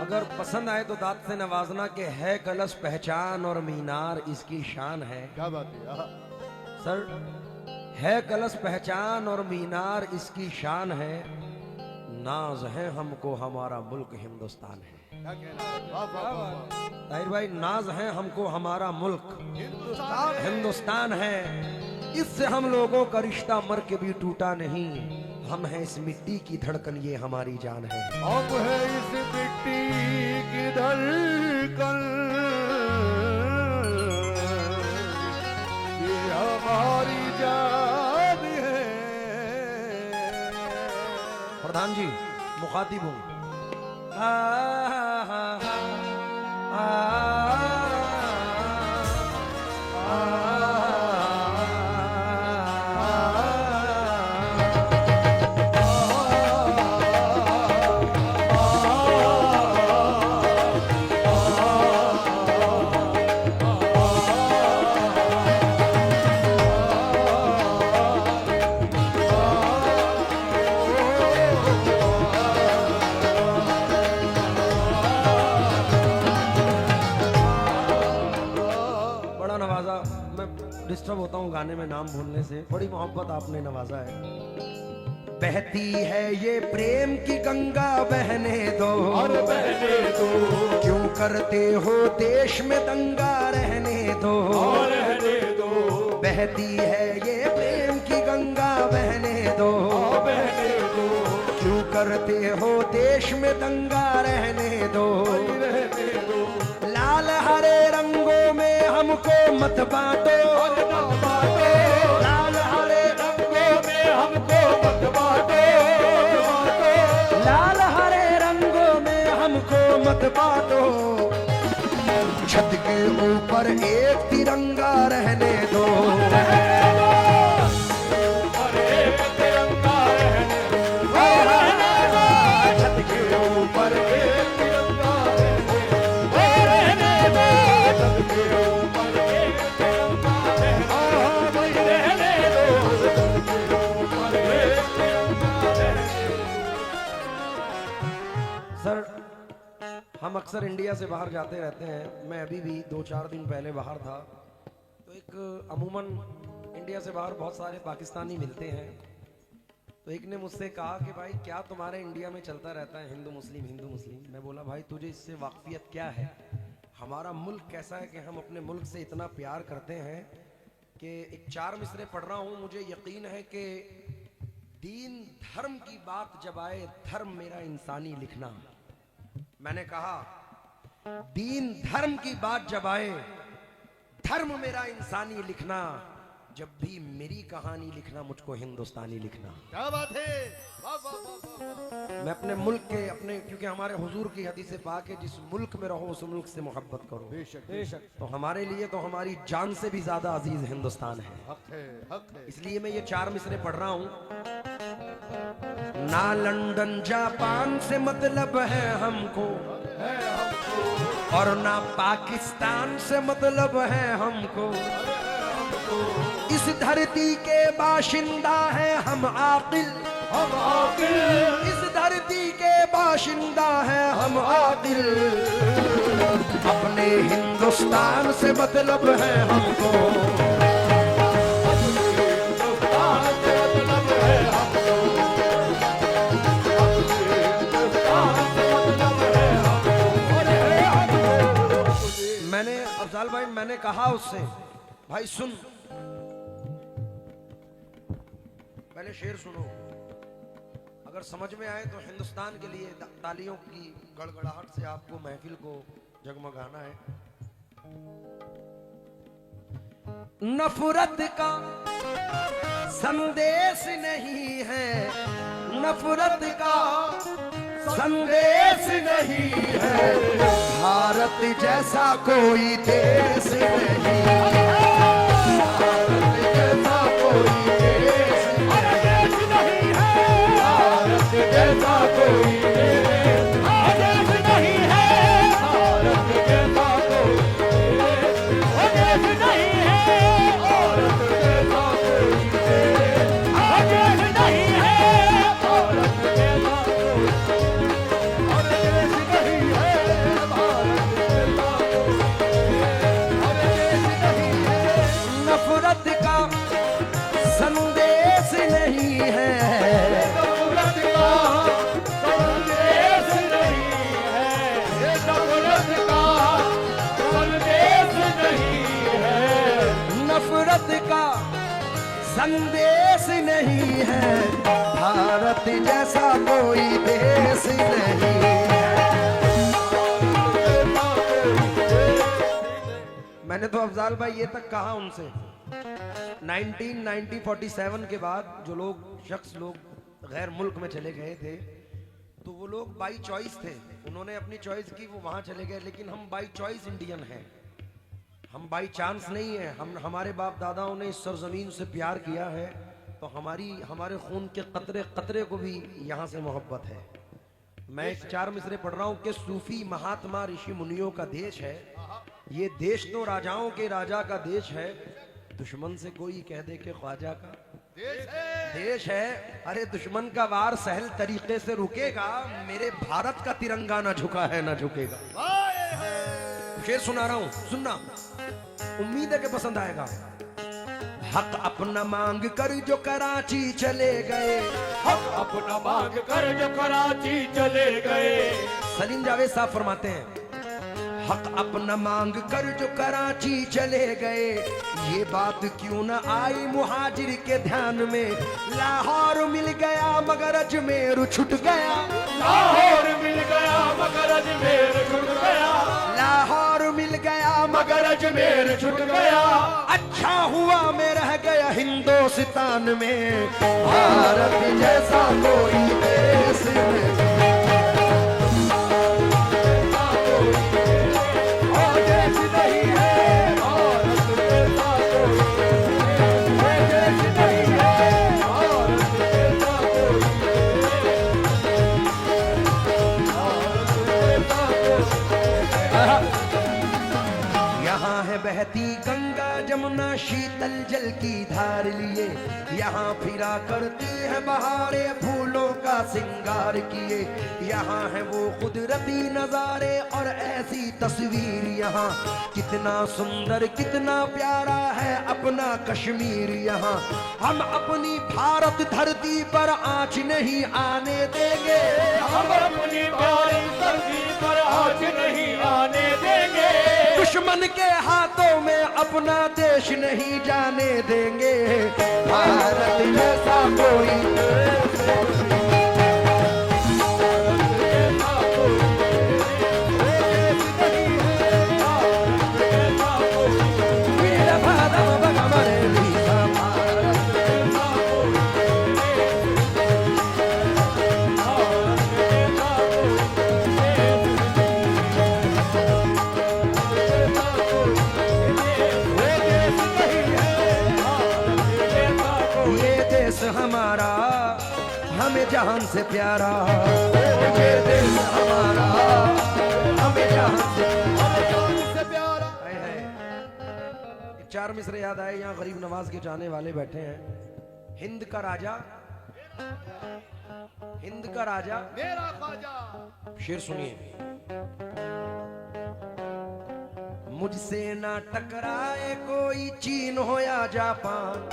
अगर पसंद आए तो दांत से नवाजना के है कलश पहचान और मीनार इसकी शान है। क्या बात है सर, है कलश पहचान और मीनार इसकी शान है, नाज है हमको हमारा मुल्क हिंदुस्तान है। क्या कहना है? वाह वाह वाह ताहिर भाई, नाज है हमको हमारा मुल्क हिंदुस्तान है, इससे हम लोगों का रिश्ता मर के भी टूटा नहीं, हम हैं इस मिट्टी की धड़कन, ये हमारी जान है। हम है इस मिट्टी की धड़कन, ये हमारी जान है। प्रधान जी मुखातिब हूँ। डिस्टर्ब होता हूँ गाने में नाम भूलने से, बड़ी मोहब्बत आपने नवाजा है। बहती है ये प्रेम की गंगा बहने दो, और बहने दो, क्यों करते हो देश में दंगा रहने दो, और रहने दो। बहती है ये प्रेम की गंगा बहने दो, और बहने दो, क्यों करते हो देश में दंगा रहने दो, रहने दो। लाल हरे रंगों में हमको मत बांटो, लाल हरे रंगों में हमको मत बांटो, लाल हरे रंगों में हमको मत बांटो, छत के ऊपर एक तिरंगा रहने दो, छत के ऊपर एक तिरंगा सर, हम अक्सर इंडिया से बाहर जाते रहते हैं। मैं अभी भी 2-4 दिन पहले बाहर था, तो एक अमूमन इंडिया से बाहर बहुत सारे पाकिस्तानी मिलते हैं, तो एक ने मुझसे कहा कि भाई क्या तुम्हारे इंडिया में चलता रहता है हिंदू मुस्लिम हिंदू मुस्लिम। मैं बोला भाई तुझे इससे वाकफियत क्या है, हमारा मुल्क कैसा है कि हम अपने मुल्क से इतना प्यार करते हैं कि एक 4 मिसरे पढ़ रहा हूँ, मुझे यकीन है कि दीन धर्म की बात जब आए, धर्म मेरा इंसानी लिखना। मैंने कहा दीन धर्म की बात जब आए, धर्म मेरा इंसानी लिखना, जब भी मेरी कहानी लिखना मुझको हिंदुस्तानी लिखना। क्या बात है? वाह वाह वाह वाह। मैं अपने मुल्क के अपने, क्योंकि हमारे हुजूर की हदीस पाक है, जिस मुल्क में रहो उस मुल्क से मोहब्बत करो। बेशक बेशक। तो हमारे लिए तो हमारी जान से भी ज्यादा अजीज हिंदुस्तान है। हक है, हक है। इसलिए मैं ये 4 मिसरे पढ़ रहा हूँ। ना लंदन जापान से मतलब है हमको, और ना पाकिस्तान से मतलब है हमको, इस धरती के बाशिंदा है हम आकिल, हम आकिल, इस धरती के बाशिंदा है हम आकिल, अपने हिंदुस्तान से मतलब है हमको, हिंदुस्तान से मतलब है हमको, हिंदुस्तान से मतलब है हमको। मैंने अफजाल भाई, मैंने कहा उससे भाई सुन, पहले शेर सुनो, अगर समझ में आए तो हिंदुस्तान के लिए तालियों की गड़गड़ाहट से आपको महफिल को जगमगाना है। नफरत का संदेश नहीं है, नफरत का संदेश नहीं है, भारत जैसा कोई देश नहीं, भारत जैसा कोई देश नहीं है, भारत जैसा कोई देश नहीं है, भारत जैसा कोई देश नहीं है, भारत जैसा कोई देश नहीं है, भारत जैसा कोई देश नहीं है। संदेश नहीं है, भारत जैसा कोई देश नहीं है। मैंने तो अफजाल भाई ये तक कहा उनसे, 1947 के बाद जो लोग गैर मुल्क में चले गए थे, तो वो लोग बाई चॉइस थे, उन्होंने अपनी चॉइस की, वो वहां चले गए। लेकिन हम बाई चॉइस इंडियन हैं, हम बाई चांस नहीं है। हमारे बाप दादाओं ने इस सरजमीन से प्यार किया है, तो हमारे खून के कतरे कतरे को भी यहाँ से मोहब्बत है। मैं एक 4 मिसरे पढ़ रहा हूँ कि सूफी महात्मा ऋषि मुनियों का देश है, ये देश तो राजाओं के राजा का देश है, दुश्मन से कोई कह दे के ख्वाजा का देश है। अरे दुश्मन का वार सहल तरीके से रुकेगा, मेरे भारत का तिरंगा ना झुका है ना झुकेगा। शेर सुना रहा हूं, सुनना, उम्मीद है कि पसंद आएगा। हक अपना मांग कर जो कराची चले गए, हक अपना मांग कर जो कराची चले गए। सलीम जावेद साहब फरमाते हैं, हक अपना मांग कर जो कराची चले गए, ये बात क्यों न आई मुहाजिर के ध्यान में। लाहौर मिल गया मगर अजमेर छूट गया, लाहौर मिल गया मगर अजमेर छूट गया, लाहौर मिल गया मगर अजमेर छूट गया। अच्छा हुआ मैं रह गया हिंदुस्तान में, भारत जैसा कोई देश नहीं। यहाँ है बहती गंगा जमुना शीतल जल की धार लिए, यहाँ फिरा करती है बहारे फूलों का सिंगार किए। यहाँ है वो कुदरती नजारे और ऐसी तस्वीर, यहाँ कितना सुंदर कितना प्यारा है अपना कश्मीर। यहाँ हम अपनी भारत धरती पर आँच नहीं आने देंगे, हम अपनी भारत धरती पर आँच नहीं आने देंगे। दुश्मन के हाथों में अपना देश नहीं जाने देंगे, भारत जैसा कोई हमारा हमें जान से प्यारा, ये देश हमारा हमें जान से प्यारा। 4 मिसरे याद आए, यहाँ गरीब नवाज के जाने वाले बैठे हैं। हिंद का राजा, हिंद का राजा मेरा ख्वाजा। शेर सुनिए, मुझसे ना टकराए कोई चीन हो या जापान,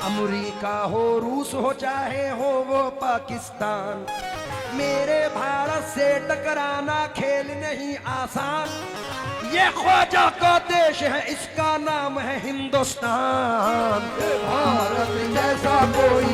अमेरिका हो रूस हो चाहे हो वो पाकिस्तान, मेरे भारत से टकराना खेल नहीं आसान। ये ख्वाजा का देश है, इसका नाम है हिंदुस्तान, भारत जैसा कोई